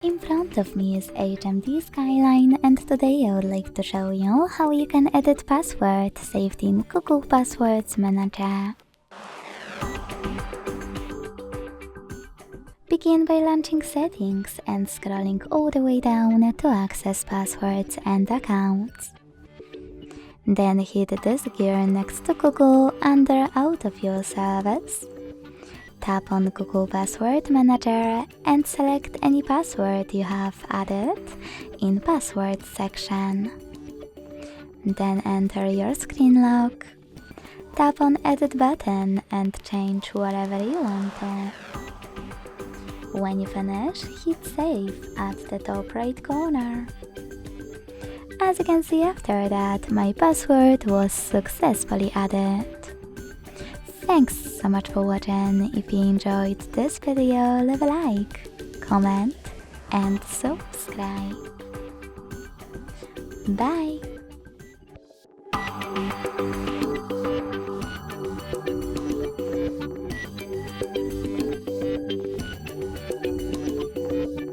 In front of me is HMD Skyline, and today I would like to show you how you can edit password saved in Google Passwords Manager. Begin by launching Settings and scrolling all the way down to access passwords and accounts. Then hit this gear next to Google under Autofill service. Tap on Google Password Manager and select any password you have added in Passwords section. Then enter your screen lock. Tap on Edit button and change whatever you want to. When you finish, hit Save at the top right corner. As you can see, after that, my password was successfully added. Thanks so much for watching. If you enjoyed this video, leave a like, comment and subscribe. Bye!